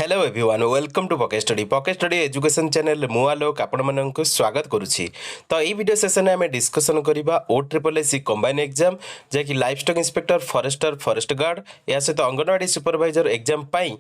Hello everyone welcome to pocket study education channel मु आलोक आपण मानक स्वागत करुछि। तो ये वीडियो सेशन में आम डिस्कसन करबा OSSC कंबाइन एग्जाम जैकि livestock inspector forester forest guard या सहित अंगनवाड़ी सुपरवाइजर एग्जाम पाई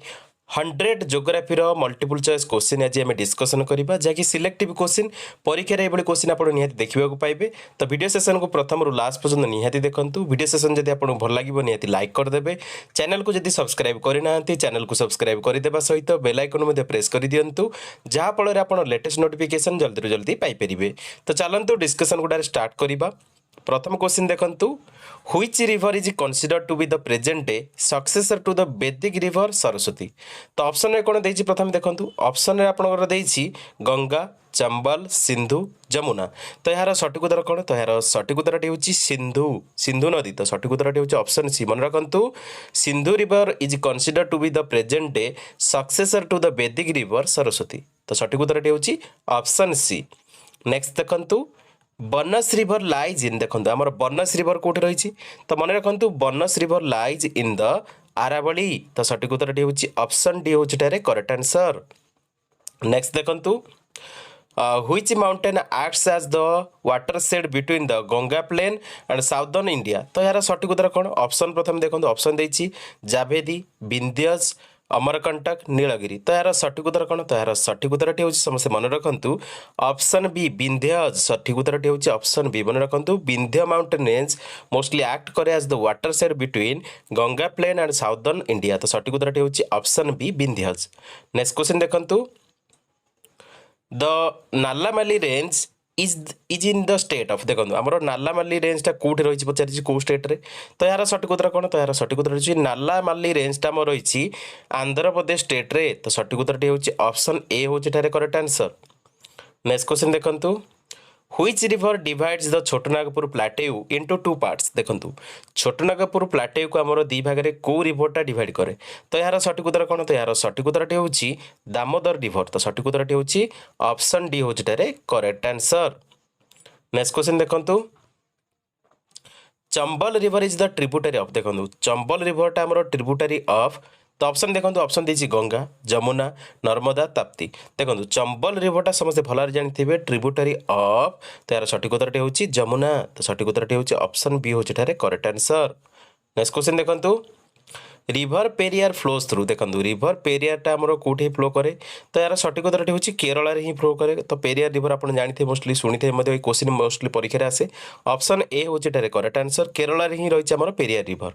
100 जोग्राफी मल्टीपल चॉइस क्वेश्चन आज आम डिस्कसन करबा जैकि सिलेक्टिव क्वेश्चन परीक्षा रे एबळे क्वेश्चन आपण निहाती देखिबा को पाइबे। तो वीडियो सेशन को प्रथम रु लास्ट पर्यंत निहाती देखंतु। वीडियो सेशन जदि आपन भल लागिबो निहाती लाइक कर देबे। चैनल को जदि सब्सक्राइब करिना चैनल को सब्सक्राइब कर देबा सहित बेल आइकन मध्ये प्रेस कर दियंतु जहा फल रे आपण लेटेस्ट नोटिफिकेशन जल्दी जल्दी पाई परिबे। तो चलंतु डिस्कशन गुडारे स्टार्ट करिबा। प्रथम क्वेश्चन देखंतु which river is considered to be the present day successor to the वैदिक रिवर सरस्वती। तो ऑप्शन रे कोन देछि प्रथम देखंतु ऑप्शन रे आपनकर देछि गंगा चंबल सिंधु जमुना। तो यार सठिक उत्तर कोन तो यार सठिक उत्तर होछि सिंधु सिंधु नदी। तो सठिक उत्तर होछि ऑप्शन सी मन रखंतु Sindhu river is considered to be the present day successor to the वैदिक रिवर सरस्वती। तो सठिक उत्तर होछि ऑप्शन सी। नेक्स्ट देखंतु बनस रिवर लाइज इन देखो आम बनस रिवर कौट रही। तो मन रखु Banas river lies in the Aravalli. तो सठिक उत्तर होछि ऑप्शन डी होछि करेक्ट आंसर। नेक्स्ट देखंतु which mountain acts as the watershed between the Ganga plain and southern India. तो यार सठिक उत्तर कौन ऑप्शन प्रथम देखो ऑप्शन देछि जाभेदी विंध्यस अमरकंटक नीलगिरी। तो यार सठिक उत्तर कौन तो यार सठिक उत्तर होछि समस्त मन रखंतु ऑप्शन बी विंध्य। सठिक उत्तर होछि ऑप्शन बी मन रखंतु Vindhya mountain range mostly act करे as the watershed between Ganga plain and southern India. तो सठिक उत्तर होछि option B Vindhya. Next question देखंतु the Nallamala range is in the state of देखो आमर नालामाली रेंजटा कौटे रही पचार कौ स्टेट रे। तो यार सठिक उत्तर कौन तो यार सठिक उत्तर होछि नालामाली रेंजटा आम रही आंध्र प्रदेश स्टेट रे। तो सठिक उत्तर होछि ऑप्शन ए होछि करेक्ट आंसर। नेक्स्ट क्वेश्चन देखंतु which river divides the Chotanagpur plateau into two parts. देखंतु छोटनागपुर प्लाटेयू को आमर दी भाग में कौ रिवरटा डिवाइड करे। तो यार सठिक उत्तर कौन तो यार सठिक उत्तर होछि दामोदर रिवर। तो सठिक उत्तर होछि ऑप्शन डी होछि करेक्ट आंसर। नेक्स्ट क्वेश्चन देखंतु Chambal river is the tributary of. देखंतु चंबल रिवरटा आमर ट्रिब्यूटरी ऑफ। तो ऑप्शन देखो ऑप्शन देछि गंगा जमुना नर्मदा ताप्ती। देखो चंबल रिवरटा समस्त भल जानी ट्रिब्यूटरी ऑफ। तो यार सठिक उत्तर होछि जमुना। तो सठिक उत्तर होछि ऑप्शन बी होछि करेक्ट आंसर। नेक्स्ट क्वेश्चन देखंतु रिवर पेरियार फ्लोज थ्रू। देखो रिवर पेरियारटा आमर कौटी फ्लो करे। तो यार सठिक उत्तर होछि केरला रे ही फ्लो करे। तो पेरियार रिवर आपन जानिथे मोस्टली सुनिथे मध्ये क्वेश्चन मोस्टली परीक्षा रे आसे ऑप्शन ए होछि करेक्ट आंसर। केरला रे ही रहिछि आमर पेरियार रिवर।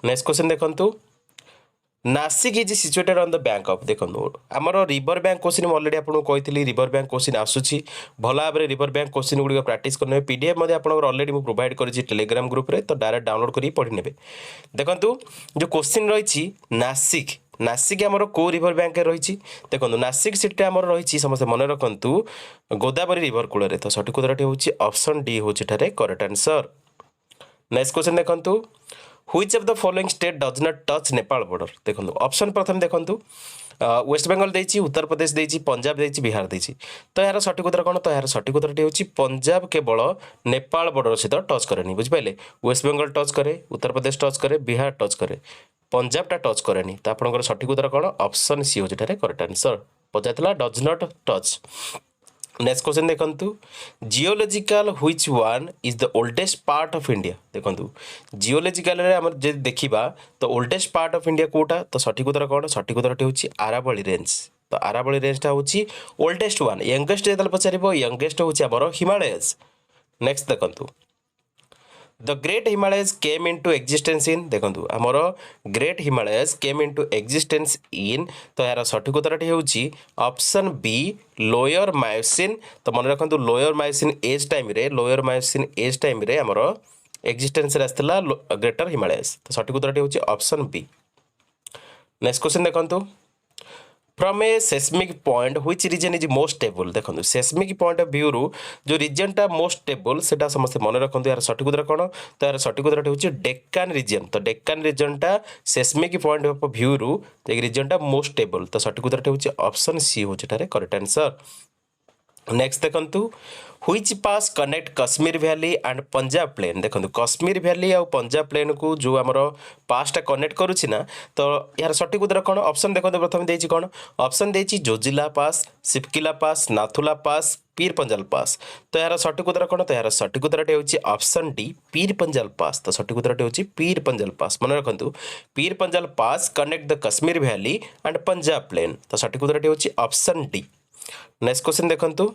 नेक्स्ट क्वेश्चन देखंतु Nashik is situated on the bank of. देखो आमर रिवर बैंक क्वेश्चन ऑलरेडी आपको कही रिवर बैंक क्वेश्चन आसूची भल भाव में रिवर बैंक क्वेश्चन गुड़िक प्रैक्टिस करने पीडीएफ मध्ये आपको ऑलरेडी मुझे प्रोवाइड करी टेलीग्राम ग्रुप रे। तो डायरेक्ट डाउनलोड करी पढ़ी नेबे। देखंतु जो क्वेश्चन रही नासिक नासिक आमर को रिवर बैंक रही। देखो नासिक सिटी आमर रही समस्त मन रखु गोदावरी रिवर कूल। तो सठिक उत्तर होछि ऑप्शन डी होछि करेक्ट आंसर। नेक्स्ट क्वेश्चन देखंतु which of the following state does not touch Nepal border. देखो ऑप्शन प्रथम देखो वेस्ट बेंगल देछि उत्तर प्रदेश देछि पंजाब देछि बिहार देछि। तो यार सठिक उत्तर कौन तो यार सठिक उत्तर होछि पंजाब केवल नेपाल बॉर्डर सहित टच करेनि बुझिपाइले। वेस्ट बेंगल टच करे उत्तर प्रदेश टच करे बिहार टच करे पंजाबटा टच करेनि। तो आपनकर सठिक उत्तर कौन ऑप्शन सी होछि करेक्ट आंसर। पचारला does not touch. Next question देखंतु geological which one is the oldest part of India. देखंतु जियोलॉजिकल रे हम जे देखिबा तो ओल्डेस्ट पार्ट ऑफ इंडिया कोटा। तो सठिक उत्तर कौन सठिक उत्तर होछि आरावली रेंज। तो आरावली रेंजटा होछि ओल्डेस्ट वन। यंगेस्ट जदल पचारिबो यंगेस्ट होछि हमर हिमालयस। नेक्स्ट देखंतु the great Himalayas came into existence in. देखंतु हमर great Himalayas came into existence in. तो यार सठिक उत्तर होछि ऑप्शन बी लोअर मायोसिन। तो मन रखंतु लोअर मायोसिन एज टाइम रे लोअर मायोसिन एज टाइम रे हमर एक्जिस्टेंस रे आस्तला ग्रेटर हिमालयस। तो सठिक उत्तर होछि ऑप्शन बी। नेक्स्ट क्वेश्चन देखंतु from a seismic point which region is most stable. देखो सेस्मिक पॉइंट ऑफ व्यू रु जो रीजनटा मोस्ट स्टेबल सेटा समस्त मन रखु यार सठिक उत्तर कौन तो यार सठिक उत्तर होछि डेक्कान रीजन। तो Deccan रीजनटा seismic point of view रु रीजनटा मोस्ट स्टेबल। तो सठिक उत्तर होछि ऑप्शन सी होछि करेक्ट आंसर। नेक्स्ट देखंतु which pass connect Kashmir valley and Punjab plain देखो कश्मीर वैली और पंजाब प्लेन को जो आमर पासटा कनेक्ट करुच्ची ना तो यार सठिक उत्तर कौन ऑप्शन देखो प्रथम देछि कौन ऑप्शन देछि जोजिला पास सिपकिला पास नाथुला पास पीर पंजाल पास तो यार सठिक उत्तर कौन तो यार सठिक उत्तर होछि ऑप्शन डी पीर पंजाल पास तो सठिक उत्तर होछि पीर पंजाल पास मन रखंतु Pir Panjal pass connect the Kashmir valley and Punjab plain तो सठिक उत्तर होछि ऑप्शन डी नेक्स्ट क्वेश्चन देखंतु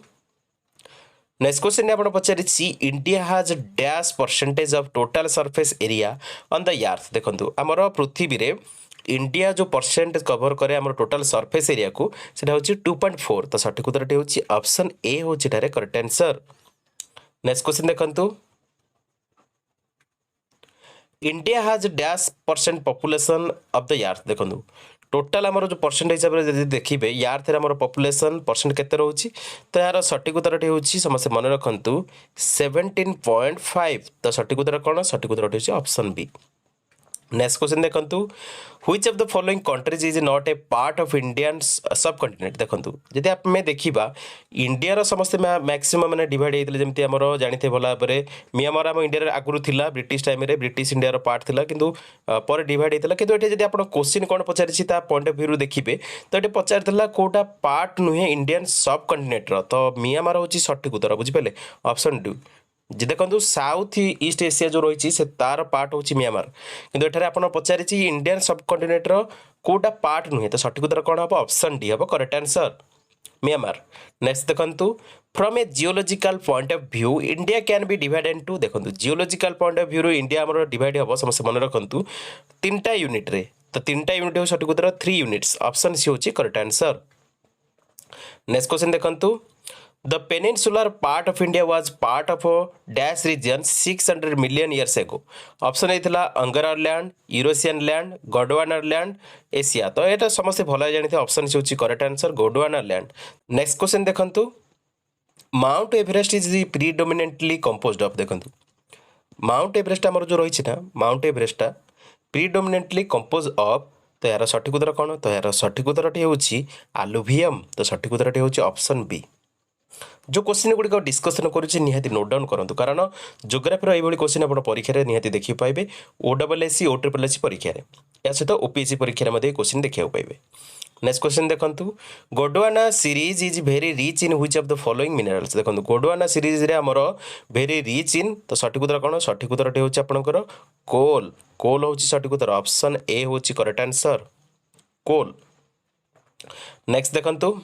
नेक्स्ट क्वेश्चन आप पचारि India has dash percentage of total surface area on the earth देखंतु आमर पृथ्वी रे इंडिया जो परसेंटेज कवर करे आमर टोटल सरफेस एरिया को सेटा होछि 2.4 तो सठिक उत्तर होछि ऑप्शन ए होछि एटारे करेक्ट आंसर नेक्स्ट क्वेश्चन देखंतु India has dash percent population of the earth देखंतु टोटाल आमर जो परसेंट हिसाब से देखिए यार थे आम पॉपुलेशन परसेंट केते रोची तो यार सठिक उत्तर होची समस्त मन रखंतु 17.5 तो सठिक उत्तर कौन सठिक उत्तर होची ऑप्शन बी नेक्स्ट क्वेश्चन देखंतु which of the following countries is not a part of Indian सब कंटिनेंट देखंतु जदि आप में देखिबा इंडिया रो समस्त मैक्सिमम माने डिवाइड हेतले जेमति हमरो जानिथे भला परे म्यांमार हम इंडिया रे आगुरु थिला ब्रिटिश टाइम रे ब्रिटिश इंडिया रो पार्ट थिला किंतु पर डिवाइड हेतला किंतु एटे जदि आपण क्वेश्चन कोन पचारिछि ता पॉइंट ऑफ व्यू रो देखिबे तो एटे पचारथला कोटा पार्ट नुहे इंडियन सब कंटिनेंट रो तो म्यांमार होची सठिक उत्तर बुझि पेले ऑप्शन डी जे देखो साउथ ईस्ट एशिया जो रही से तार पार्ट हूँ म्यांमार किंतु एठारे आपण पचारिछि इंडियन सब कंटिनेंट रो कोटा पार्ट नुहे तो सठिक उत्तर कौन हम ऑप्शन डी हम करेक्ट आंसर म्यांमार नेक्स्ट देखंतु from a geological point of view India can be divide into देखंतु जियोलॉजिकल पॉइंट ऑफ व्यू रो इंडिया हमर डिवाइड हम समस्त मन रखंतु तीनटा यूनिट रे तो तीनटा यूनिट हो सठिक उत्तर 3 यूनिट्स ऑप्शन सी होची करेक्ट आंसर नेक्स्ट क्वेश्चन देखंतु The peninsular part of India was part of a dash region 600 million years ago. Option एथिला Angara land, Eurasian land, Gondwana land, Asia तो एटा समस्त भला जानिथे ऑप्शन से होची correct answer Gondwana land next question देखंतु Mount Everest is predominantly composed of देखंतु माउंट एवरेस्ट हमर जो रही ना Mount Everest predominantly compose of तो यार सठिक उत्तर कौन तो यार सठिक उत्तर होची आलुवियम तो सठिक उत्तर होची ऑप्शन बी जो क्वेश्चन गुड़िक डिस्कसन करुच्छे निहाती नोट डाउन करूँ कारण जोग्राफी ये क्वेश्चन आप परीक्षा निहाती देखिए पाइबे OSSC OSSC परीक्षा या सहित OPSC परीक्षा क्वेश्चन देखा पाइबे नेक्स्ट क्वेश्चन देखंतु Gondwana series is very rich in which of the following minerals देखंतु गोंडवाना सीरीज रे हमर वेरी रिच इन तो सठिक उत्तर कौन सठिक उत्तर होची आपनकर कोल कोल होची सठिक उत्तर ऑप्शन ए होची करेक्ट आंसर कोल नेक्स्ट देखंतु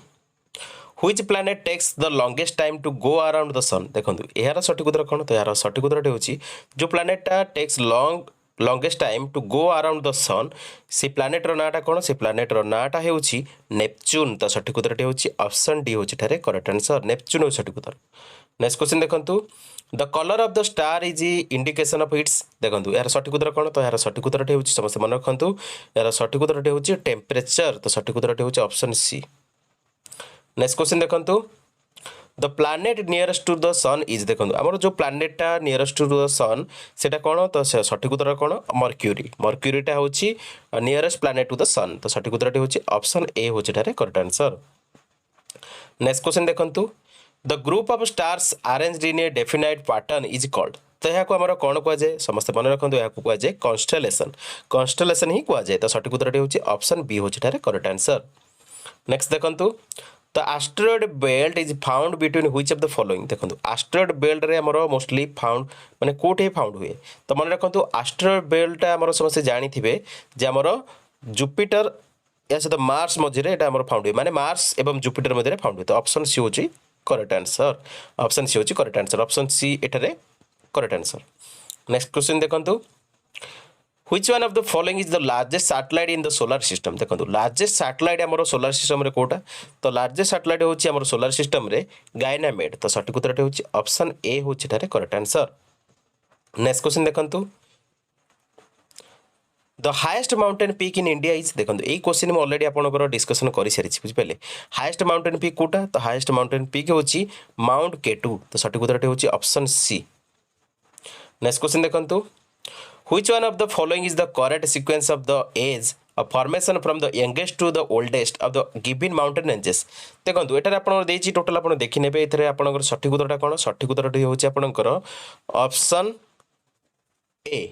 Which planet takes the longest time to go around the sun देखंतु यार सठिक उत्तर कौन तो यार सठिक उत्तर होची जो प्लैनेटा takes longest time to go around the sun से प्लैनेट रो नाटा कौन से प्लैनेट रो नाटा हेउची नेपच्यून तो सठिक उत्तर होची ऑप्शन डी होची थारे करेक्ट आंसर नेपच्यून हो सठिक उत्तर नेक्स्ट क्वेश्चन देखंतु the colour of the star is indication of its देखंतु यार सठिक उत्तर कौन तो यार सठिक उत्तर होची समस्त मन रखंतु यार सठिक उत्तर होची टेम्परेचर तो सठिक उत्तर होची ऑप्शन सी नेक्स्ट क्वेश्चन देखंतु the planet nearest to the sun is देखंतु हमर जो प्लैनेटा नियरेस्ट टू द सन सेटा कोन तो सठिक उत्तर कोन मर्क्यूरी मर्क्यूरीटा होची nearest planet to the sun तो सठिक उत्तर होची ऑप्शन ए होची थारे करेक्ट आंसर नेक्स्ट क्वेश्चन देखंतु the group of stars arranged in a definite pattern is called तो यहाँ को आमर कौन कह जाए समस्त मन रखते यहाँ को कह जाए कन्स्टेलेशन ही कह जाए तो सठिक उत्तर होची ऑप्शन बी होची थारे करेक्ट आंसर नेक्स्ट देखंतु तो asteroid belt is found between which of the following देखो एस्टेरॉयड बेल्ट रे हमर मोस्टली फाउंड माने कोठे फाउंड हुए तो मन रखंतु एस्टेरॉयड बेल्ट हमर समस्त जानी थिबे जे हमर जुपिटर या सहित मार्स मझे एटा हमर फाउंड हुए माने मार्स एवं जुपिटर मझे फाउंड हुए तो ऑप्शन सी होची करेक्ट आंसर ऑप्शन सी होची करेक्ट आंसर ऑप्शन सी एटारे करेक्ट आंसर नेक्स्ट क्वेश्चन देखंतु Which one of the following is the largest satellite in the solar system देखो लार्जेस्ट सैटेलाइट आमर solar system रे कोटा तो largest satellite होची आमर solar system रे गायनामेड तो सठिक उत्तर होची ऑप्शन ए होची थारे करेक्ट आंसर नेक्स्ट क्वेश्चन देखंतु the highest mountain peak in India is देखंतु ए क्वेश्चन में ऑलरेडी आपनकर डिस्कशन करि सारिछि बुझ पले हाईएस्ट माउंटेन पीक कोटा तो हाईएस्ट माउंटेन पीक होची माउंट केटू तो सठिक उत्तर होची ऑप्शन सी नेक्स्ट क्वेश्चन देखंतु Which one of the following is the correct sequence of the age formation from the youngest to the oldest of the given mountain ranges देखो एटार आपन देछि टोटल आपन देखि नेबे एथरे आपनकर सठिक उत्तरटा कोन सठिक उत्तरटी होछि आपनकर ऑप्शन ए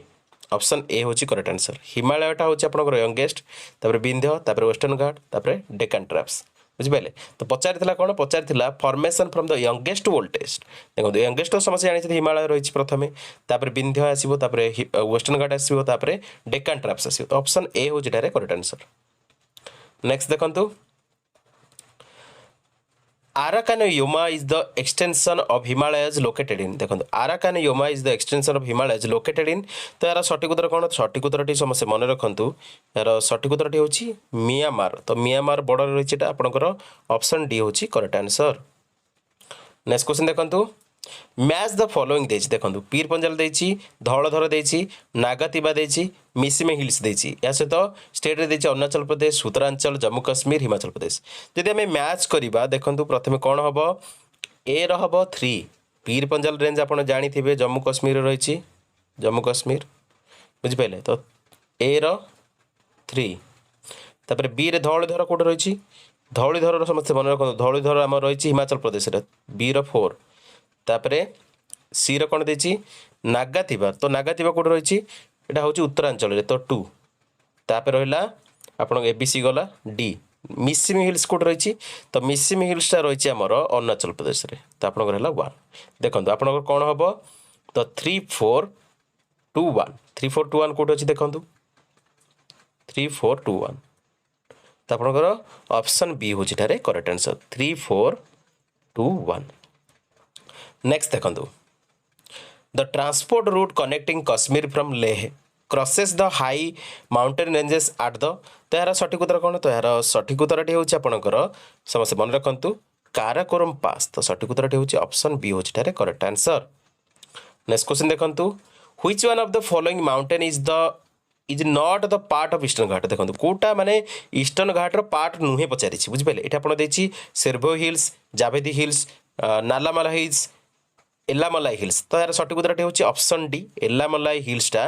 ऑप्शन ए होछि करेक्ट आंसर हिमालयटा होछि आपनकर यंगेस्ट तापर विंध्य तापर वेस्टर्न घाट तापर डेक्कन ट्रैप्स बुझिपारे तो पचारिथिला कोन पचारिथिला formation from the youngest to oldest देखो यंगेस्ट तो समस्या जानि हिमालय रहिछि प्रथमे तापर विंध्य आसीबो तापर वेस्टर्न घाट आसीबो तापर डेक्कन ट्रैप्स आसीबो तो ऑप्शन ए होछि डायरेक्ट करेक्ट आंसर नेक्स्ट देखंतु Arakanayoma is the extension of Himalayas located in देखो Arakanayoma is the extension of Himalayas located in तो यार सठिक उत्तर कौन सठिक उत्तरटी समस्या मन रखु यार सठिक उत्तरटी होछि म्यांमार तो म्यांमार बॉर्डर रही आपनकर ऑप्शन डी होछि करेक्ट आंसर नेक्स्ट क्वेश्चन देखंतु मैच द फॉलोइंग देछि देखंतु पीर पंजाल देछि धौलधर देछि नागातिबा देछि मिसिमे हिल्स देछि या सहित स्टेट रे देछि अरुणाचल प्रदेश उत्तरांचल जम्मू काश्मीर हिमाचल प्रदेश जदि हमें मैच करिबा देखंतु प्रथमे कोन हबो ए रहबो 3 पीर पंजाल रेंज आपण जानि थिबे जम्मू काश्मीर रहिछि जम्मू काश्मीर बुझि पइले तो ए रो 3 तापर बी रे धौलधर कोड रहिछि धौलधर समस्त मन रखो धौलधर हम रहिछि हिमाचल प्रदेश रे बी रो 4 तापरे सी रो कोन देछि नागातिबा तो नागातिबा कोड रहिछि एटा होछि उत्तरांचल रे तो 2 तापर रहला आपण एबीसी गला डी मिसिमी हिल्स कोड रहिछि तो मिसिमी हिल्स ता रहिछि हमर अरुणाचल प्रदेश रे तो आपण रहला 1 देखंतु आपण कोन हबो तो 3 4 2 1 3 4 2 1 कोड अछि देखंतु 3 4 2 1 तो आपण ऑप्शन बी होछि थारे करेक्ट आंसर 3 4 2 1 नेक्स्ट देखंतु the transport route connecting Kashmir from Leh crosses the high mountain ranges at the तो यार सठिक उत्तर कौन तो यार सठिक उत्तरटी होछि आपनकर समस्त मन रखंतु काराकोरम पास तो सठिक उत्तरटी होछि ऑप्शन बी होछि थारे करेक्ट आंसर नेक्स्ट क्वेश्चन देखंतु which one of the following mountain is not the part of eastern ghat देखंतु कोटा माने ईस्टर्न घाट रो पार्ट नुहे पचारिछि बुझि पले एटा आपण देछि Shevaroy hills Javadi hills Nallamala hills Ellamalai hills तो यार सठिक उत्तरटी होछि ऑप्शन डी एल्लामलाई हिल्स टा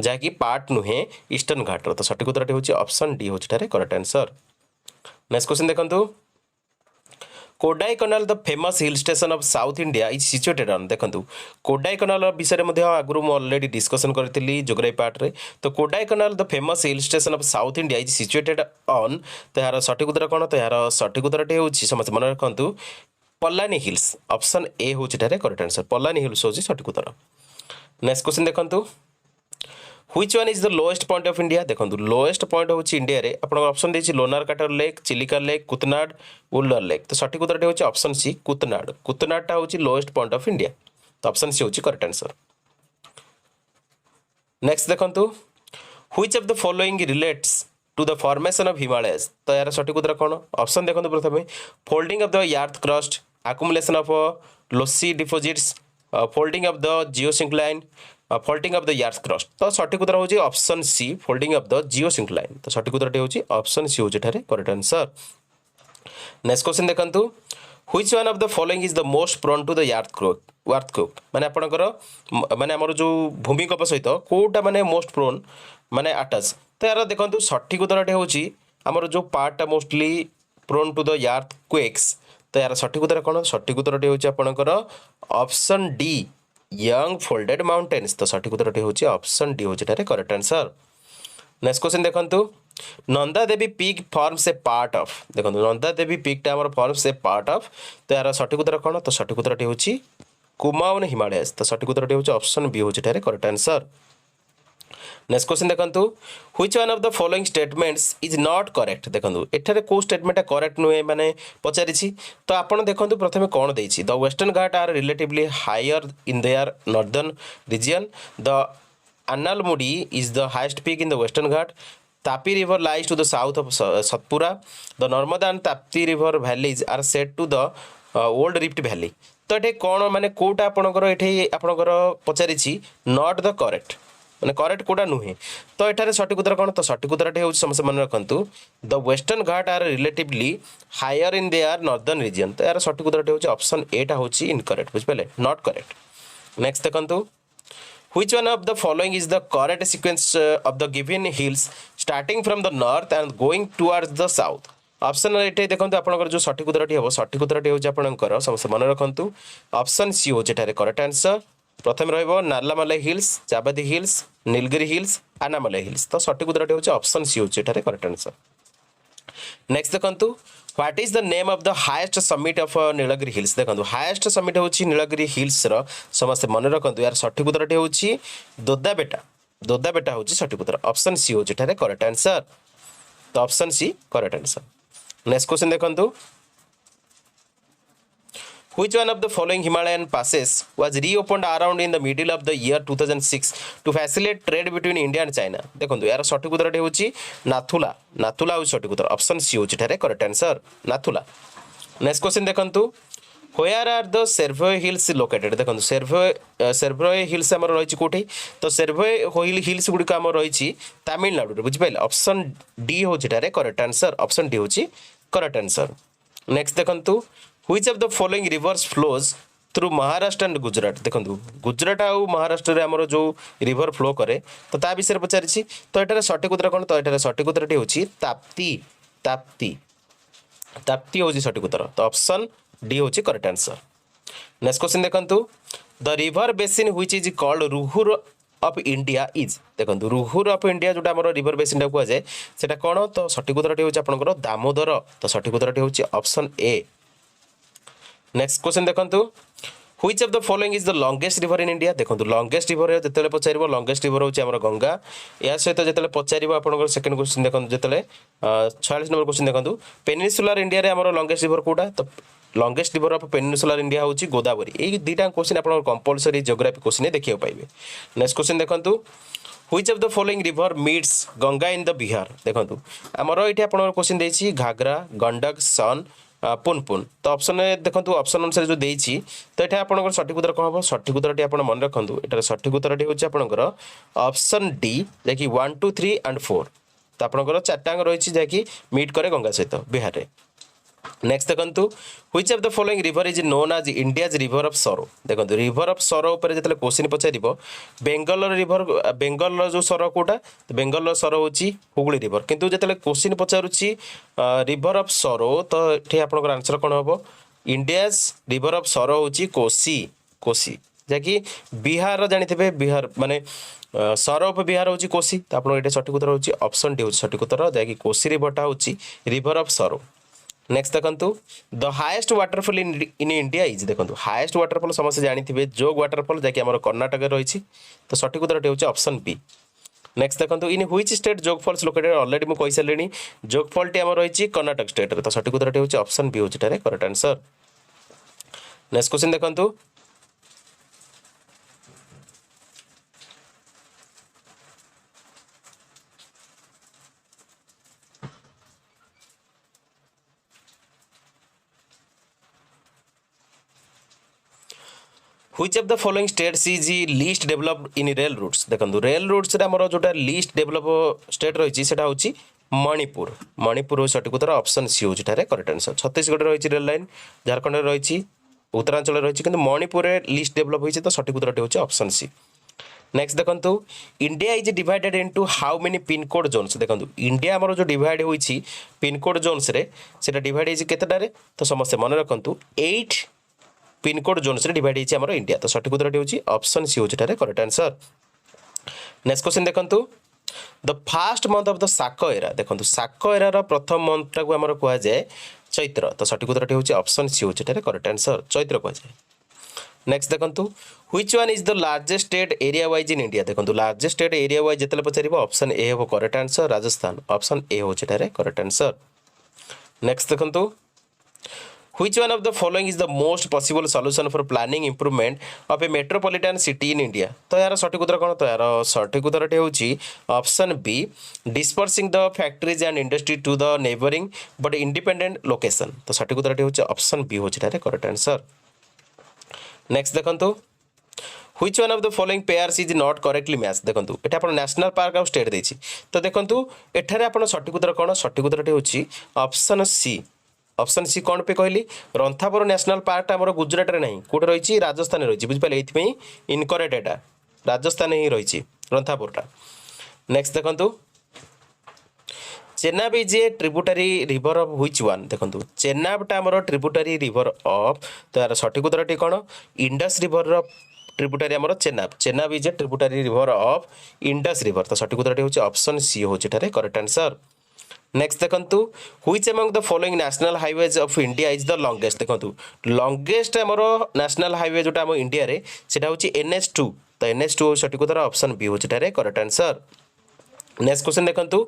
जाकि पार्ट नुहे ईस्टर्न घाट रो तो सठिक उत्तरटी होछि ऑप्शन डी होछि थारे करेक्ट आंसर नेक्स्ट क्वेश्चन देखंतु Kodaikanal the famous hill station of south India is situated on देखंतु कोडाईकनाल विषय मध्ये आगुरु म ऑलरेडी डिस्कशन करथिली जोग्राफी पार्ट रे तो Kodaikanal the famous hill station of south India is situated on तो यार सठिक उत्तर कोन तो यार सठिक उत्तरटी होछि समस्त मन रखंतु पल्लानी हिल्स ऑप्शन ए होछि थारे करेक्ट आंसर पल्लानी हिल्स होछि सठिक उत्तर नेक्स्ट क्वेश्चन देखंतु which one is the lowest point of India देखंतु लोएस्ट पॉइंट होछि इंडिया रे आपण ऑप्शन देछि Lonar crater lake Chilika lake Kuttanad Wular lake तो सठिक उत्तरटी होछि ऑप्शन सी कुतनाड कुतनाडटा होछि लोएस्ट पॉइंट ऑफ इंडिया तो ऑप्शन सी होछि करेक्ट आंसर नेक्स्ट देखंतु which of the following relates to the formation of Himalayas तो यार सठिक उत्तर कोन ऑप्शन देखंतु प्रथमे folding of the earth crust accumulation of lossy deposits folding of the geosyncline folding of the earth crust तो सठिक उत्तर होछि option C folding of the geosyncline तो सठिक उत्तरटी होछि ऑप्शन सी होछि थारे करेक्ट आंसर नेक्स्ट क्वेश्चन देखंतु which one of the following is the most prone to the earthquake माने आपनकर माने हमर जो भूमिकंप सहित कोटा माने मोस्ट प्रोन माने अटैच तो यार देखंतु सठिक उत्तरटी होछि हमर जो part mostly prone to the earthquakes तो यार सठिक उत्तर कौन सठिक उत्तरटी होछि आपनकर option D young folded mountains तो सठिक उत्तरटी होछि ऑप्शन डी होछि थारे करेक्ट आंसर नेक्स्ट क्वेश्चन देखंतु Nanda Devi peak forms a part of देखंतु नंदा देवी पीक टा हमर फॉर्म्स ए पार्ट ऑफ तो यार सठिक उत्तर कौन तो सठिक उत्तरटी होछि कुमाऊन हिमालयस तो सठिक उत्तरटी होछि ऑप्शन बी होछि थारे करेक्ट आंसर नेक्स्ट क्वेश्चन देखंतु which one of the following statements is not correct देखंतु एठारे को स्टेटमेंट करेक्ट नुहे माने पचारिछि तो आपण देखंतु प्रथमे कोन देछि the western ghat are relatively higher in their northern region the Anamudi is the highest peak in the western ghat Tapi river lies to the south of Satpura the Narmada and Tapti river valleys are set to the old rift valley तो एठे कोन माने कोटा आपनकर एठे आपनकर पचारिछि not the correct माने करेक्ट कोटा नुहे तो एठारे सठिक उत्तर कोन तो सठिक उत्तरटी होछि समस्त मन रखंतु the western ghat are relatively higher in their northern region तो यार सठिक उत्तरटी होछि ऑप्शन ए टा होछि इनकरेक्ट बुझ पले नॉट करेक्ट नेक्स्ट देखंतु which one of the following is the correct sequence of the given hills starting from the north and going towards the south option ये देखो आपंकर जो सठिक उत्तरटी हम सठिक उत्तरटी हूँ आपंकर समस्त मन रखु ऑप्शन सी हूँ करेक्ट आंसर प्रथम Yerramala hills Javadi hills Nilgiri hills Anamalai hills तो सठिक उत्तरटी हूँ ऑप्शन सी हूँ करेक्ट आंसर नेक्स्ट देखो what is the name of the highest summit of Nilgiri hills देखो हाईएस्ट समिट हूँ नीलगिरी हिल्स समस्त मन रखु यार सठिक उत्तरटी हूँ दोदा बेटा हूँ सठिक उत्तर ऑप्शन सी हूँ करेक्ट आंसर तो option C correct answer next question देखो Which one of the following Himalayan passes was reopened around in the middle of the year 2006 to facilitate trade between India and China? देखो यार सठिक उत्तर हूँ नाथुला नाथुला हूँ सठिक उत्तर ऑप्शन सी हूँ correct answer Nathula next question देखो Where are the Servoy Hills located? देखो Servoy Hills आमर रही कौटी तो Servoy Hills गुड़िक आम रही तमिलनाडु बुझिपारे ऑप्शन डी हूँ करेक्ट आंसर ऑप्शन डी हूँ करेक्ट आंसर नेक्स्ट देखो Which of the following rivers flows through Maharashtra and Gujarat? देखो गुजरात आउ महाराष्ट्र रे हमरो जो रिवर फ्लो करे तो ता विषय पचारि तो एटारे सठिक उत्तर कोन तो एटारे सठिक उत्तरटी होछि ताप्ती ताप्ती ताप्ती होछि सठिक उत्तर तो ऑप्शन डी होछि करेक्ट आंसर नेक्स्ट क्वेश्चन देखंतु the river basin which is called Ruhr of India is देखो रुहुर ऑफ इंडिया जोटा हमरो रिवर बेसिन को जाए सेटा कोन तो सठिक उत्तरटी होछि आपनकर दामोदर तो सठिक उत्तरटी होछि ऑप्शन ए नेक्स्ट क्वेश्चन देखो Which of the following is the longest river in India? देखो longest river जिते पचार longest river हूँ आम गंगा या सहित जो पचार आप सेकेंड क्वेश्चन देखो जो 46 नंबर क्वेश्चन देखो पेनिनसुलर इंडिया रे आमर longest river कोटा तो longest river of peninsular India हूँ गोदावरी ये दुईटा क्वेश्चन आप कंपलसरी जियोग्राफी क्वेश्चन देखिए पाइबे नेक्स्ट क्वेश्चन देखो Which of the following river meets Ganga in the Bihar? देखो आमर ये क्वेश्चन देछि घाघरा गंडक सन पुनपुन तो ऑप्शन देखो ऑप्शन अनुसार जो देछि तो ये आपंकर सठिक उत्तर कौन हम सठिक उत्तरटी आप मन रखु ये सठिक उत्तरटी हूँ आपंकर ऑप्शन डी जैकि 1 2 3 एंड 4 तो आपंकर चार्टांग रही जैकि मीट करे गंगा सहित बिहार में नेक्स्ट देखो Which of the following river is known as India's river of sorrow? देखो रिवर ऑफ सरो ऊपर जो क्वेश्चन पचार बेंगल रिवर बेंगल जो सर कोटा तो बेंगल सर हूँ हुगली रिवर किंतु जो क्वेश्चन पचारुची रिवर ऑफ सरो तो ये आप आंसर कौन हम इंडियाज रिवर ऑफ सरो हूँ कोसी कोसी जैकि बिहार जानी बिहार माने सर ऑफ बिहार हूँ कोसी तो आप सठिक उत्तर हूँ ऑप्शन डी हूँ सठिक उत्तर जैकि कोसी रिवरटा हूँ रिवर ऑफ सरो नेक्स्ट देखो the highest waterfall in India is देखो हाईएस्ट वाटरफॉल समस्त जानी जोग वाटरफॉल जैकि आम कर्णाटक रही तो सठिक उत्तर हूँ ऑप्शन बी नेक्स्ट देखो इन व्हिच स्टेट जोग फॉल्स लोकेटेड ऑलरेडी मुझे कही सारे जोग फॉल टी आम रही कर्णाटक स्टेट तो सठिक उत्तर हूँ ऑप्शन बी हूँ करेक्ट आंसर नेक्स्ट क्वेश्चन देखो Which of the following states is least developed in rail routes? देखो रेल रूट्स आमर जोटा लीस्ट डेभलप स्टेट रही है मणिपुर मणिपुर सठिक उत्तर ऑप्शन सी हूँ करेक्ट आंसर छत्तीसगढ़ रही रेल लाइन झारखंड रही उत्तरांचल रही कि मणिपुर लीस्ट डेभलप होती तो सठिक उत्तर हूँ ऑप्शन सी नेक्स्ट देखो India is divided into how many pincode zones देखो इंडिया आमर जो डिवाइड होती पिनकोड जोन्स डिवाइड होती केतटारे तो समस्त मन रखु 8 पिनकोड जोन्स डिवाइड होती आमर इंडिया तो सठिक उत्तर हूँ ऑप्शन सी हूँ करेक्ट आंसर नेक्स्ट क्वेश्चन देखो the fast month of the साक एरा देखो साक एरार प्रथम मंथटा को आमर कह जाए चैत्र तो सठिक उत्तर हूँ ऑप्शन सी हूँ करेक्ट आंसर चैत्र कह जाए नेक्स्ट देखो which one is the largest state area wise in India देखो लार्जेस्ट स्टेट एरिया वाइज जितने पचार ऑप्शन ए हो correct answer Rajasthan option A हूँ करेक्ट आंसर नेक्स्ट देखो Which one of the following is the most possible solution for planning improvement of a metropolitan city in India? तो यार सठिक उत्तर कौन तो यार सठिक उत्तर हूँ option B dispersing the factories and industry to the neighbouring but independent location तो सठिक उत्तर हूँ ऑप्शन बी हूँ करेक्ट आंसर नेक्स्ट देखो Which one of the following pairs is not correctly matched देखो ये आप नेशनल पार्क आउ स्टेट देछि तो देखो एठारे आप सठिक उत्तर कौन सठिक उत्तर हूँ ऑप्शन सी कौन पे कहली रंथापुर नेशनल पार्क आम गुजरात में नहीं कौट रही राजस्थान रही बुझिपारे ये इनकरेक्ट एटा राजस्थान ही रही रंथापुरटा नेक्स्ट देखो Chenab is a tributary river of which one देखो चेनाबटा आमर ट्रिब्यूटरी रिवर ऑफ तो यार सठिक उत्तरटी कौन इंडस रिवर ट्रिब्यूटरी आमर Chenab Chenab is a tributary river of Indus river तो सठिक उत्तरटी होची ऑप्शन सी होची करेक्ट आंसर। नेक्स्ट देखंतु which among the following national highways of India is the longest देखंतु लॉन्गेस्ट आमर नेशनल हाईवे जोटा आम इंडिया रे सेटा होची NH2 तो NH2 सठिक उत्तर ऑप्शन बी होची करेक्ट आंसर। नेक्स्ट क्वेश्चन देखंतु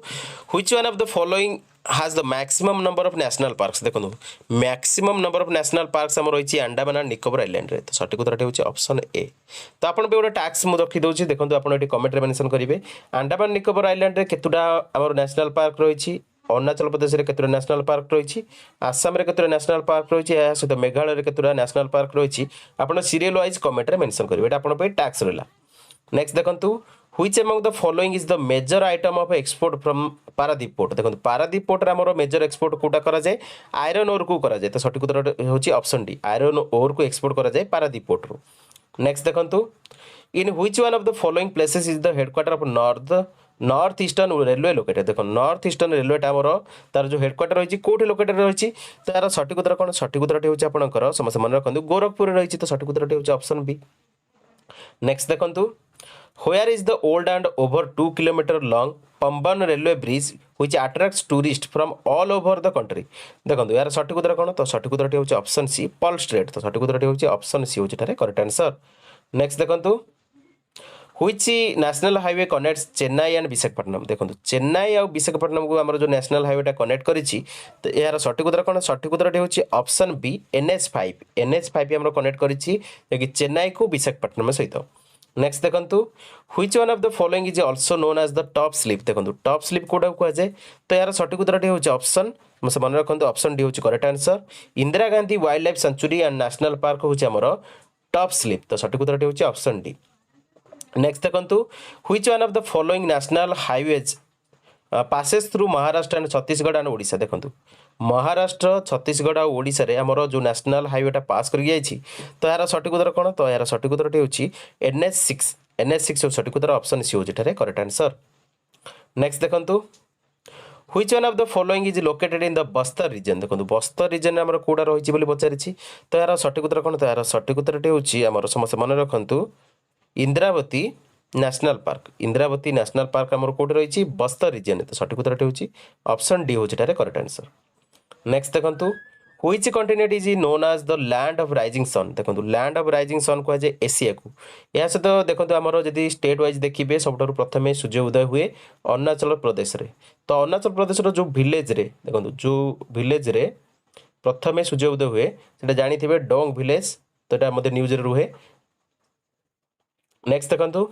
which one of the following has the maximum number of national parks देखो maximum number of national parks आम रही अंडमान एंड निकोबर आइलैंड रे तो सठिक उत्तर होची ऑप्शन ए। तो आपन पे गोटे टैक्स मु रखी दउची देखंतु आपन एटी कमेंट रे मेंशन करिवे अंडमान निकोबर आइलैंड रे केतुडा आमर नेशनल पार्क रही अरुणाचल प्रदेश रे केतुडा नेशनल पार्क रही आसाम रे केतुडा नेशनल पार्क रही या सहित मेघालय रे केतुडा नेशनल पार्क रही आपन सीरियल वाइज कमेंट रे मेंशन करिवे एटा आपन पे टैक्स रहला। नेक्स्ट देखंतु which among the following is the major item of export from Paradip port देखो पारादीप पोर्ट आमर मेजर एक्सपोर्ट कोटा करा जाए आयरन ओर को करा जाए तो सठिक उत्तर होची ऑप्शन डी आयरन ओर को एक्सपोर्ट करा जाए पारादीप पोर्ट रो। नेक्स्ट देखंतु in which one of the following places is the headquarter of north eastern railway located देखो नॉर्थ ईस्टर्न रेलवेटा आमर तार जो हेडक्वार्टर रही कोठी लोकेटेड रही तो यार सठिक उत्तर कौन सठिक उत्तर होची आपनकर समस्त मन रखंतु गोरखपुर रही तो सठिक उत्तर होची ऑप्शन बी। नेक्स्ट देखंतु Where is the old and over 2 kilometer long Pamban railway bridge which attracts tourists from all over the country देखो यार सठिक उत्तर कौन तो सठिक उत्तर होची ऑप्शन सी पर्ल स्ट्रेट तो सठिक उत्तर होची ऑप्शन सी होची करेक्ट आंसर। नेक्स्ट देखंतु which national highway connects Chennai and Visakhapatnam देखो चेन्नई और विशाखापट्टनम को आमर जो नेशनल हाईवेटा कनेक्ट करिछि तो यार सठिक उत्तर कौन सठिक उत्तर होची ऑप्शन बी NH5 आमर कनेक्ट करिछि कि चेन्नई को विशाखापट्टनम सहित। नेक्स्ट देखंतु which one of the following is also known as the top slip देखंतु टॉप स्लिप कोडा को जाए तो यार सठिक उत्तर होची ऑप्शन मन रखंतु ऑप्शन डी होची correct answer Indira Gandhi wild life sanctuary and national park होची हमर टॉप स्लिप तो सठिक उत्तर होची ऑप्शन डी। नेक्स्ट देखंतु which one of the following national highways passes through Maharashtra and Chhattisgarh and Odisha देखंतु महाराष्ट्र छत्तीसगढ़ और ओडिशा रे हमर जो नेशनल हाईवेटा पास कर जाइछि तो यार सठिक उत्तर कौन तो यार सठिक उत्तर होची NH6 सठिक उत्तर ऑप्शन सी होची करेक्ट आंसर। नेक्स्ट देखंतु which one of the following is located in the Bastar region देखो बस्तर रीजन हमर कोडा रही बोली पचारिछि तो यार सठिक उत्तर कौन तो यार सठिक उत्तर होची हमर समस्त मन रखंतु इंद्रावती नेशनल पार्क आमर कोड रही बस्तर रीजन तो सठिक उत्तर होची ऑप्शन डी होची करेक्ट आंसर। नेक्स्ट देखंतु which continent is known as the land of rising sun देखो लैंड ऑफ राइजिंग सन कह जाए एशिया को या सहित देखो आमर जदि स्टेट वाइज देखिए सब प्रथम सूर्य उदय हुए अरुणाचल प्रदेश रे तो अरुणाचल प्रदेश जो विलेज रे देखो जो विलेज रे प्रथम सूर्य उदय हुए सेटा जानी थे डोंग विलेज तो यहाँ न्यूज रे रुहे। नेक्स्ट देखंतु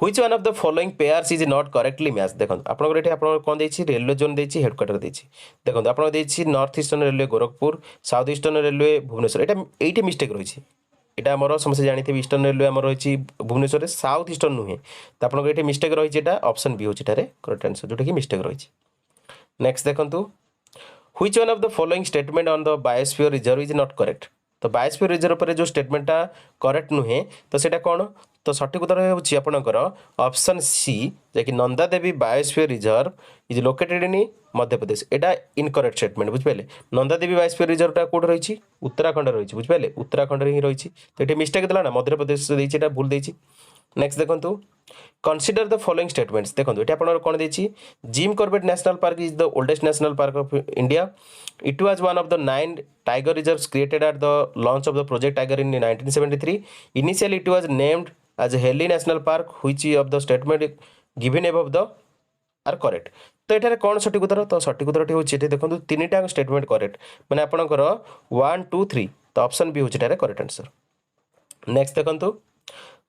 which one of the following pairs is not correctly match देखो आपन एठी आपन कोन देछि रेलवे जोन देछि हेडक्वार्टर देछि देखो आपन देछि north eastern railway Gorakhpur south eastern railway Bhubaneswar एटा एठी मिस्टेक रहिछि एटा हमर समस्त जानि थे ईस्टर्न रेलवे हमर रहिछि भुवनेश्वर रे साउथ ईस्टर्न नुहे तो आपन एठी मिस्टेक रहिछि एटा ऑप्शन बी होछि करेक्ट आंसर जोटा कि मिस्टेक रहिछि। नेक्स्ट देखंतु which one of the following statement on the biosphere reserve is not correct तो बायोस्फीयर रिजर्व पर जो स्टेटमेंटा करेक्ट नुहे तो सेटा कोन तो सठिक उत्तर होची आपनकर ऑप्शन सी जेकि Nanda Devi biosphere reserve is located in Madhya Pradesh एटा इनकरेक्ट स्टेटमेंट बुझिपाले नंदा देवी बायोस्फीयर रिजर्व टा कोड रहिछि उत्तराखंड रहिछि बुझिपाले उत्तराखंड रे ही रहिछि तो एठी मिस्टेक देला ना मध्य प्रदेश देछि एटा भूल देछि। नेक्स्ट देखंतु कंसीडर द फॉलोइंग स्टेटमेंट्स देखंतु एठी आपनकर कोन देछि Jim Corbett national park is the oldest national park of India it was one of the 9 tiger reserves created at the launch of the project tiger in 1973 initially it was named as Helli National Park which of the statement given above the are correct तो एठारे कौन सठिक उत्तर तो सठिक उत्तर होची एठी देखंतु तीनटा स्टेटमेंट करेक्ट माने आपनकर 1 2 3 तो ऑप्शन बी होची एठारे करेक्ट आंसर। नेक्स्ट देखंतु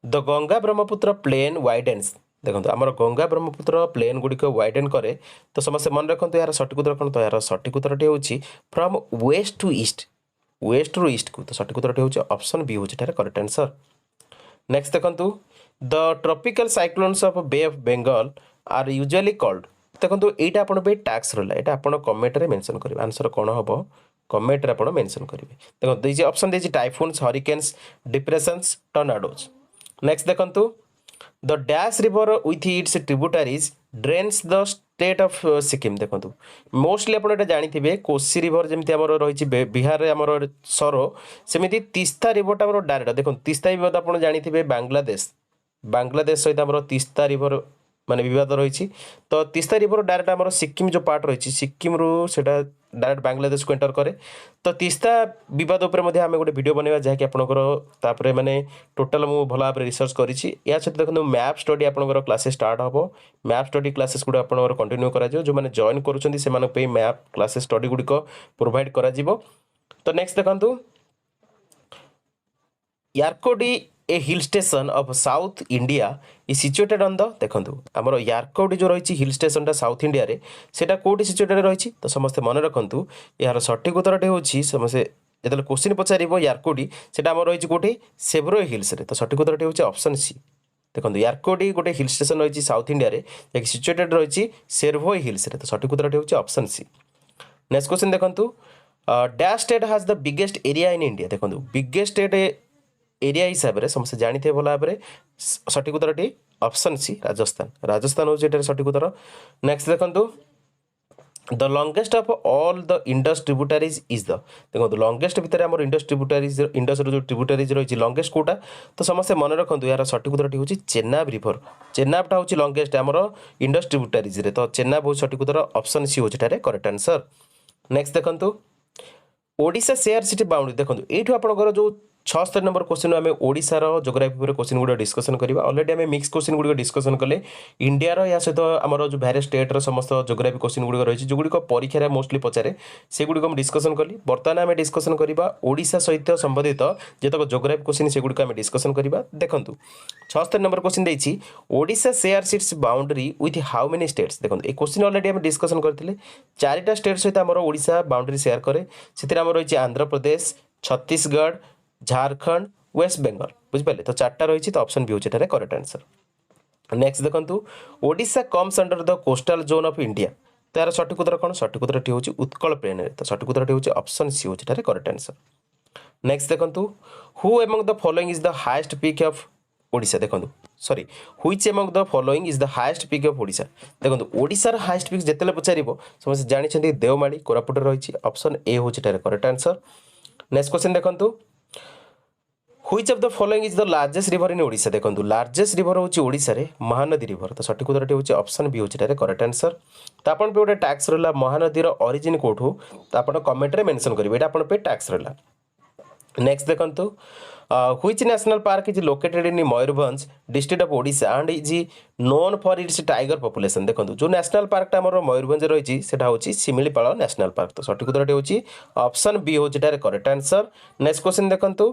द गंगा ब्रह्मपुत्र प्लेन वाइडेन्स देखंतु हमर गंगा ब्रह्मपुत्र प्लेन गुडी को वाइडेन करे तो समस्त मन रखंतु यार सठिक उत्तर कोन तो यार सठिक उत्तर होची फ्रॉम वेस्ट टू ईस्ट को तो सठिक उत्तर होची ऑप्शन बी होची एठारे करेक्ट आंसर। नेक्स्ट देखंतु the tropical cyclones of bay of Bengal are usually called देखंतु एटा आपण पे टैक्स रहला एटा आपण कमेंट रे मेंशन करिवे आंसर कोन हबो कमेंट रे आपण मेंशन करिवे देखो देछि ऑप्शन देछि typhoons hurricanes depressions tornadoes. Next देखंतु the dash river with its tributaries drains the state of Sikkim देखो मोस्टली आप जानते कोसी रिवर जमी आम रही बिहार आम सर सेमती तीस्ता रिवरटा आम डायरेक्ट देखो तीस्ता रिवर आप जानते बांग्लादेश सहित आम तीस्ता रिवर माने विवाद रही तो तीस्ता रिवर डायरेक्ट आम सिक्किम जो पार्ट रही सिक्किम रू सेटा डायरेक्ट बांग्लादेश को एंटर करे तो तीस्ता विवाद उपर आम गोटे वीडियो बनवा जहाँकि आपंकर माने टोटाल मुझे भल भाव रिसर्च करी या सहित देखो मैप स्टडी आपंकर क्लासेस स्टार्ट हम मैप स्टडी क्लासेस गुड़ा आप कंटिन्यू कर जो मैंने जॉइन करुँच मैप क्लासेस स्टडी गुड़िक प्रोवाइड कर तो नेक्स्ट देखो Yercaud a hill station of south India is situated on the देखो आमर यारकोडी जो रही हिल स्टेशनटा साउथ इंडिया रे सेटा कोठी सिचुएटेड रही तो समस्ते मन रखु यार सठिक उत्तरटे हूँ समस्ते जो क्वेश्चन पचार यारकोडी से रही कौटी सेव्रोय हिल्स रे तो सठिक उत्तरटे हूँ ऑप्शन सी देखो यारकोडी गोटे हिल स्टेशन रही साउथ इंडिया रे सिचुएटेड रही सेर्भोय हिल्स रे तो सठिक उत्तरटे हूँ ऑप्शन सी नेक्स्ट क्वेश्चन देखो dash state has the biggest area in India देखो बिगेस्ट स्टेट एरिया हिसाब से समस्त जानते भल भाव सठिक उत्तरटी ऑप्शन सी राजस्थान राजस्थान हूँ ये सठिक उत्तर नेक्स्ट देखो the longest of all the Indus tributaries is the देखो लंगेस्ट भितर आम इंडस ट्रिब्यूटारीज इंडस जो ट्रिब्यूटारीज रही लंगेस्ट कोटा तो समस्ते मन रखु यार सठिक उत्तरटी हूँ चेनाब रिवर चेनाबटा हूँ लंगेस्ट आम इंडस ट्रिब्यूटारीज रे तो चेनाब हूँ सठिक उत्तर ऑप्शन सी हूँ करेक्ट आंसर नेक्स्ट देखो ओडिशा शेयर सिटी बाउंड्री देखो ये आपंकर जो 76 नंबर क्वेश्चन आम ओडिशार जोग्राफी क्वेश्चन गुड़ा डिस्कसन करवा ऑलरेडी आम मिक्स क्वेश्चन गुड़ डिस्कसन कले इंडियार या सहित आम जो भारे स्टेट्र समस्त जोग्राफी क्वेश्चन गुड़ रही जो गुड़िक परीक्षा मोस्टली पचारे से गुड़िक डिस्कसन कली बर्तमान आम डिस्कसन करवा ओडिशा सहित संबंधित जितक जोग्राफी क्वेश्चन से गुड़िक आम डिस्कसन करवा देखो 76 नंबर क्वेश्चन देछि Odisha share its boundary with how many states देखो ये क्वेश्चन ऑलरेडी आम डिस्कसन करते 4टा स्टेट सहित आम ओडिशा बाउंड्री शेयर करे से आम रही आंध्र प्रदेश छत्तीसगढ़ झारखंड वेस्ट बेंगल बुझिपारे तो 4टा रही तो ऑप्शन बी होचे करेक्ट आंसर नेक्स्ट देखो Odisha comes under the coastal zone of India तो यार सठिक उत्तर कौन सठिक उत्तर हूँ उत्कल प्लेन तो सठिक उत्तर हूँ ऑप्शन सी होचे करेक्ट आंसर नेक्स्ट देखो who among the following is the highest peak of Odisha देखो sorry which among the following is the highest peak of Odisha देखो ओडिशार हाईएस्ट पीक जिते पचार समस्त जानते देवमाली कोरापुट रही ऑप्शन ए हूँ करेक्ट आंसर नेक्स्ट क्वेश्चन देखो which of the following is the largest river in Odisha देखो लार्जेस्ट रिवर हूँ ओडिशा रे महानदी रिवर तो सठिक उत्तर हूँ ऑप्शन बी हूँ करेक्ट आंसर तो आपन पे गोटे टैक्स रहा महानदी ओरिजिन कोठू तो आप कमेंट रे मेंशन करेंगे ये आपन पे टैक्स रहा नेक्स्ट देखो which national park is located in Mayurbhanj district of Odisha and is known for its tiger population देखो जो नेशनल पार्कटा आम मयूरभंज रही हूँ शिमिलीपाल नेशनल पार्क तो सठिक उत्तर हूँ ऑप्शन बी हूँ करेक्ट आंसर नेक्स्ट क्वेश्चन देखो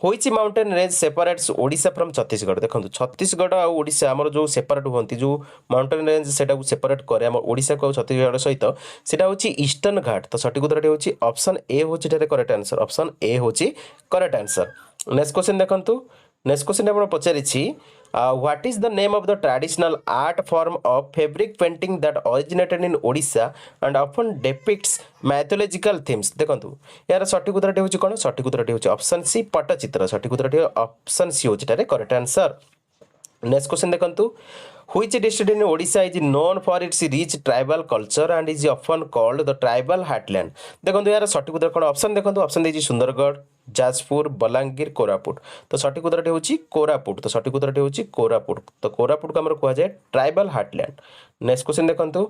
which mountain range separates Odisha from Chhattisgarh देखो छत्तीसगढ़ आ ओडिशा आमर जो सेपरेट होती जो माउंटेन रेंज से सेपरेट करे आम ओडिशा को छत्तीसगढ़ सहित सेटा हूँ ईस्टर्न घाट तो सठिक उत्तर हूँ ऑप्शन ए हूँ करेक्ट आंसर ऑप्शन ए हूँ करेक्ट आंसर नेक्स्ट क्वेश्चन देखो नेक्स्ट क्वेश्चन आप पचारि what is the name of the traditional art form of fabric painting that originated in Odisha and often depicts mythological themes देखो यार सठिक उत्तर हूँ कौन सठिक उत्तर हूँ ऑप्शन सी पट्टचित्र सठिक उत्तर ऑप्शन सी हूँ करेक्ट आंसर नेक्स्ट क्वेश्चन देखो which district in Odisha is known for its rich tribal culture and is often called the tribal heartland देखो यार सठिक उत्तर कौन ऑप्शन देखो ऑप्शन देछि सुंदरगढ़ जाजपुर बलांगीर कोरापुट तो सठिक उत्तर हूँ कोरापुट तो सठिक उत्तर हूँ कोरापुट तो कोरापुट को आम कह जाए ट्राइबल हार्टलैंड नेक्स्ट क्वेश्चन देखो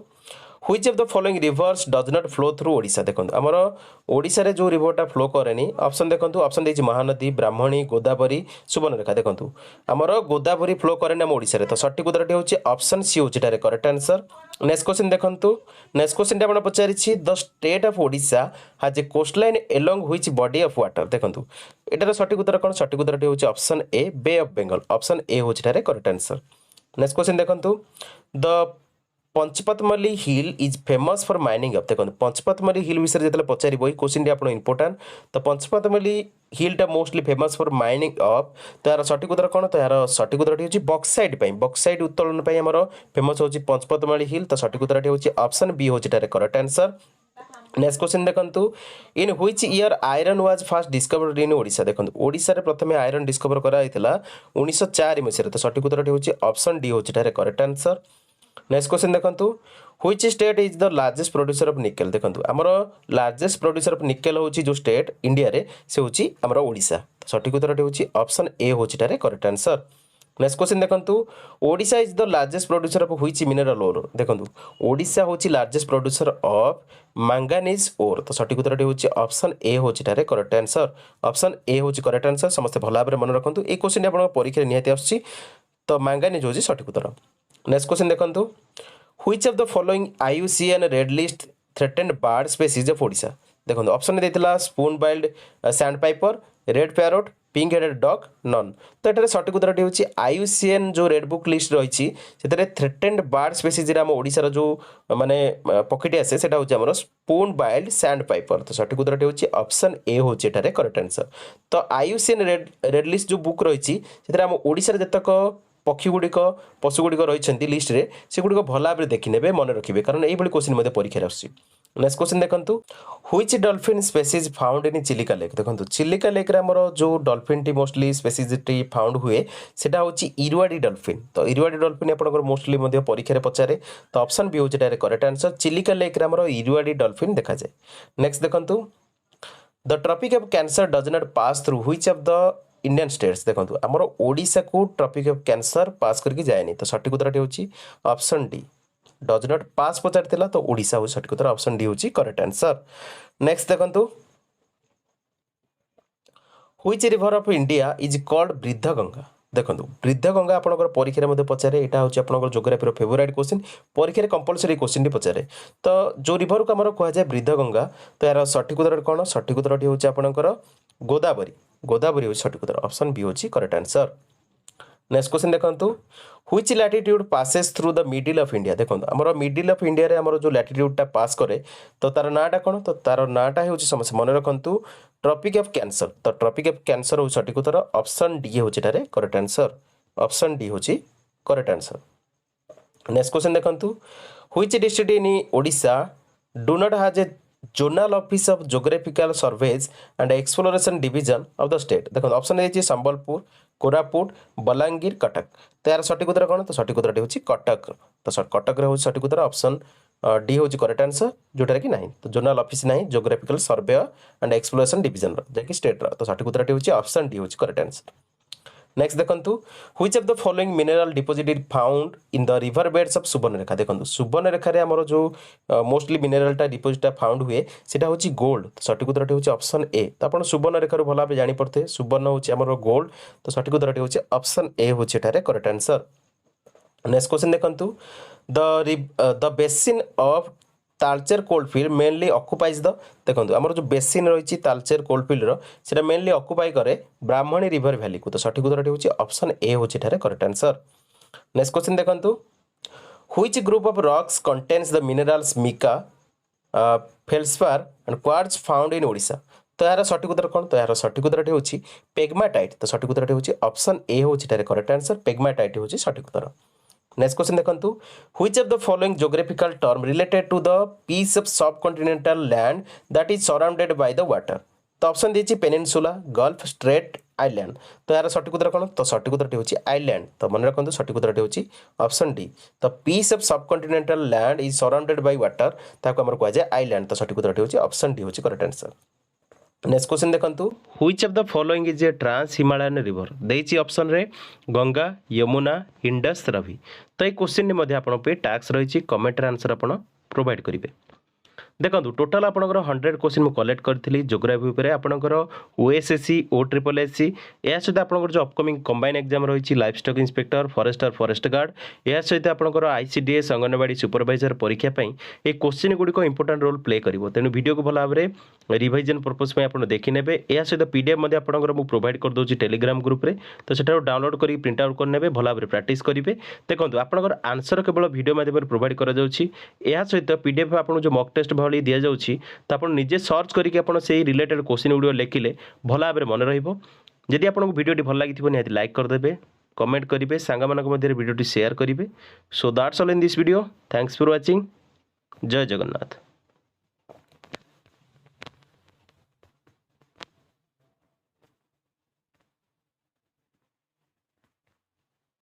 which of the following rivers does not flow through Odisha देखो आमर ओडिशा रे जो रिवरटा फ्लो करेनी ऑप्शन देखो ऑप्शन देछि महानदी ब्राह्मणी गोदावरी सुवर्णरेखा देखो आमर गोदावरी फ्लो करेनी आम ओडिशा रे तो सठिक उत्तर हूँ ऑप्शन सी हूँ करेक्ट आंसर नेक्स्ट क्वेश्चन देखो नेक्स्ट क्वेश्चन आप पचारि the state of Odisha has a coastline along which body of water देखो एटार सठिक उत्तर कौन सठिक उत्तर हूँ option A bay of Bengal option A हूँ करेक्ट आंसर नेक्स्ट क्वेश्चन देखो the Panchpatmali hill is famous for mining of देखो पंचपतमली हिल विषय जो पचार क्वेश्चन आप इंपोर्टाट तो पंचपतमली हिलटा mostly famous for mining of तो यार सठिक उत्तर कौन तो यार सठिक उत्तर हूँ बक्साइड उत्तोलन आमर फेमस हूँ पंचपतमली हिल तो सठिक उत्तर हूँ ऑप्शन बी हूँ करेक्ट आंसर नेक्स्ट क्वेश्चन देखंतु in which year iron was first discovered in Odisha देखंतु ओडिशा रे प्रथमे आयरन डिस्कवर करा हैतिला 1904 मसिया तो सठिक उत्तर होची ऑप्शन डी होची तारे करेक्ट आंसर नेक्स्ट क्वेश्चन देखंतु which state is the largest producer of nickel देखंतु हमरो लार्जेस्ट प्रोड्यूसर ऑफ निकेल होची जो स्टेट इंडिया रे से होची हमरो ओडिशा तो सठिक उत्तर होची ऑप्शन ए होची तारे करेक्ट आंसर नेक्स्ट क्वेश्चन देखंतु Odisha is the largest producer of which mineral ore देखंतु ओडिशा होची largest producer of manganese ore तो सठिक उत्तर होची ऑप्शन ए होची तारे करेक्ट आंसर ऑप्शन ए होची करेक्ट आंसर समस्त भला भाबरे मन रखंतु ए क्वेश्चन आपण परीक्षा रे निहाती आछि तो मैंगानीज होची सठिक उत्तर नेक्स्ट क्वेश्चन देखंतु which of the following IUCN red list threatened bird species of Odisha देखंतु ऑप्शन देथिला spoon billed sandpiper red parrot pink headed duck none तो एटारे सठिक उत्तर होची IUCN जो रेड बुक लिस्ट रही से थ्रेटेन्ड बर्ड स्पीशीज रे हम ओडिसा जो माने पक्षीटी आसे सेटा होची हमर स्पून बाइल्ड सैंड पाइपर तो सठिक उत्तर होची ऑप्शन ए होची एटारे करेक्ट आंसर तो IUCN रेड लिस्ट जो बुक रही से हम ओडिसा रे जतक पक्षी गुड़िक पशु गुड़िक रही लिस्ट रे से गुड़िक भल भाव देखी ने मन रखिए कारण ये क्वेश्चन मध्य परीक्षा आसुच्छी नेक्स्ट क्वेश्चन देखंतु which dolphin species found in Chilika lake देखंतु चिलिका लेक रे हमर जो dolphin T mostly species T found हुए सेटा होची इरुआडी डॉल्फिन तो इरुआडी डॉल्फिन आपनकर मोस्टली मध्य परीक्षा रे पचारे तो ऑप्शन बी होची direct correct answer Chilika lake रे हमर इरुआडी डॉल्फिन देखा जाए नेक्स्ट देखंतु the tropic of cancer does not pass through which of the Indian states देखंतु हमर ओडिसा को ट्रॉपिक ऑफ कैंसर पास करके जाएनी तो सठिक उत्तर होची option D does not pass पचार तो ओडिसा हो सठिक उत्तर ऑप्शन डी होची करेक्ट आंसर नेक्स्ट देखंतु which river of India is called Vriddha Ganga देखंतु वृद्ध गंगा आपनकर परीक्षा रे मध्ये पचारे एटा होची आपनकर ज्योग्राफी रो फेवरेट क्वेश्चन परीक्षा रे कंपलसरी क्वेश्चन टी पचारे तो जो रिवर को हमर कहआ जाय वृद्ध गंगा तो यार सठिक उत्तर कोन सठिक उत्तर होची आपनकर गोदावरी गोदावरी होची सठिक उत्तर ऑप्शन बी होची करेक्ट आंसर नेक्स्ट क्वेश्चन देखंतु which latitude passes through the middle of India देखंतु हमर मिडिल ऑफ इंडिया रे हमर जो लैटिट्यूड टा पास करे तो तार नाटा कोन तो तार नाटा होची समस्या मन रखंतु ट्रॉपिक ऑफ कैंसर तो ट्रॉपिक ऑफ कैंसर हो सठिक उत्तर ऑप्शन डी होची तारे करेक्ट आंसर ऑप्शन डी होची करेक्ट आंसर नेक्स्ट क्वेश्चन देखंतु which district in Odisha do not has a zonal office of geographical surveys and exploration division of the state देखो option देछि संबलपुर कोरापुट बलांगीर कटक तो यार सठिक उत्तर कौन तो सठिक उत्तर होछि कटक तो कटक रे होछि सठिक उत्तर ऑप्शन डी होछि करेक्ट आंसर जोटा कि नहीं तो जोनल ऑफिस नहीं geographical survey and exploration division जैकि स्टेट रो तो सठिक उत्तर होछि ऑप्शन डी होछि करेक्ट आंसर नेक्स्ट देखंतु which of the following mineral deposit is found in the river beds of Subarnarekha देखंतु सुवर्णरेखा रे हमर जो मोस्टली मिनरल टा डिपॉजिट टा फाउंड हुए सेटा होछि गोल्ड तो सठिक उत्तर होछि ऑप्शन ए तो आपण सुवर्णरेखा रो भला बे जानि पड़ते सुवर्ण होछि हमर गोल्ड तो सठिक उत्तर होछि ऑप्शन ए होछि एटारे करेक्ट आंसर नेक्स्ट क्वेश्चन देखंतु the basin of Talcher coalfield mainly occupies the देखंतु हमर जो बेसिन रही तालचेर कोल्डफिल्ड रो सेटा मेनली ऑक्युपाई करे ब्राह्मणी रिवर वैली को तो सठिक उत्तर होछि ऑप्शन ए होछि एटारे करेक्ट आंसर नेक्स्ट क्वेश्चन देखंतु which group of rocks contains the minerals mica feldspar and quartz found in Odisha तो यार सठिक उत्तर कौन तो यार सठिक उत्तर होछि पेग्माटाइट तो सठिक उत्तर होछि ऑप्शन ए होछि एटारे करेक्ट आंसर पेग्माटाइट होछि सठिक उत्तर नेक्स्ट क्वेश्चन देखंतु which of the following geographical term related to the piece of subcontinental land that is surrounded by the water तो ऑप्शन देछि पेनिनसुला गल्फ स्ट्रेट आइलैंड तो यार सठिक उत्तर कौन तो सठिक उत्तर होछि आइलैंड तो मन रखंतु सठिक उत्तर होछि ऑप्शन डी तो piece of subcontinental land is surrounded by water ताको हमर कहै जाय आइलैंड तो सठिक उत्तर होछि ऑप्शन डी होछि करेक्ट आंसर नेक्स्ट क्वेश्चन देखंतु which of the following is a trans Himalayan river देछि ऑप्शन रे गंगा यमुना इंडस रवि तो ये क्वेश्चन मध्ये आपण पे टास्क रही कमेंट आंसर आपण प्रोवाइड करेंगे देखो टोटाल आपंकर 100 क्वेश्चन मुझे कलेक्ट करी जोग्राफी उपर आपंकर ओएसएससी OSSC या सहित आपंकर जो अपकमिंग कंबाइन एग्जाम रही livestock inspector forester forest guard या सहित आपंकर ICDS अंगनवाड़ी सुपरवाइजर परीक्षा ये क्वेश्चन गुड़िक इंपोर्टाट रोल प्ले कर तेणु वीडियो को भल भाव में रिवाइजन पर्पज में आप देखने या सहित PDF आपंकर मुझे प्रोवाइड कर दूसरी टेलीग्राम ग्रुप रे तो सेटा डाउनलोड कर प्रिंट आउट करने भल भाव में प्राक्ट करेंगे देखो आपंकर आंसर केवल वीडियो माध्यम प्रोवाइड कर सहित PDF आपको जो मॉक टेस्ट भली दि जाऊँगी तो आप निजे सर्च करके आप रिलेटेड क्वेश्चन गुड़िक लिखिले भल भाव में मन रही आपको वीडियो भल लगी निहाती लाइक करदे कमेंट करेंगे सांग मध्य वीडियो शेयर करेंगे so that's all in this video thanks for watching जय जगन्नाथ।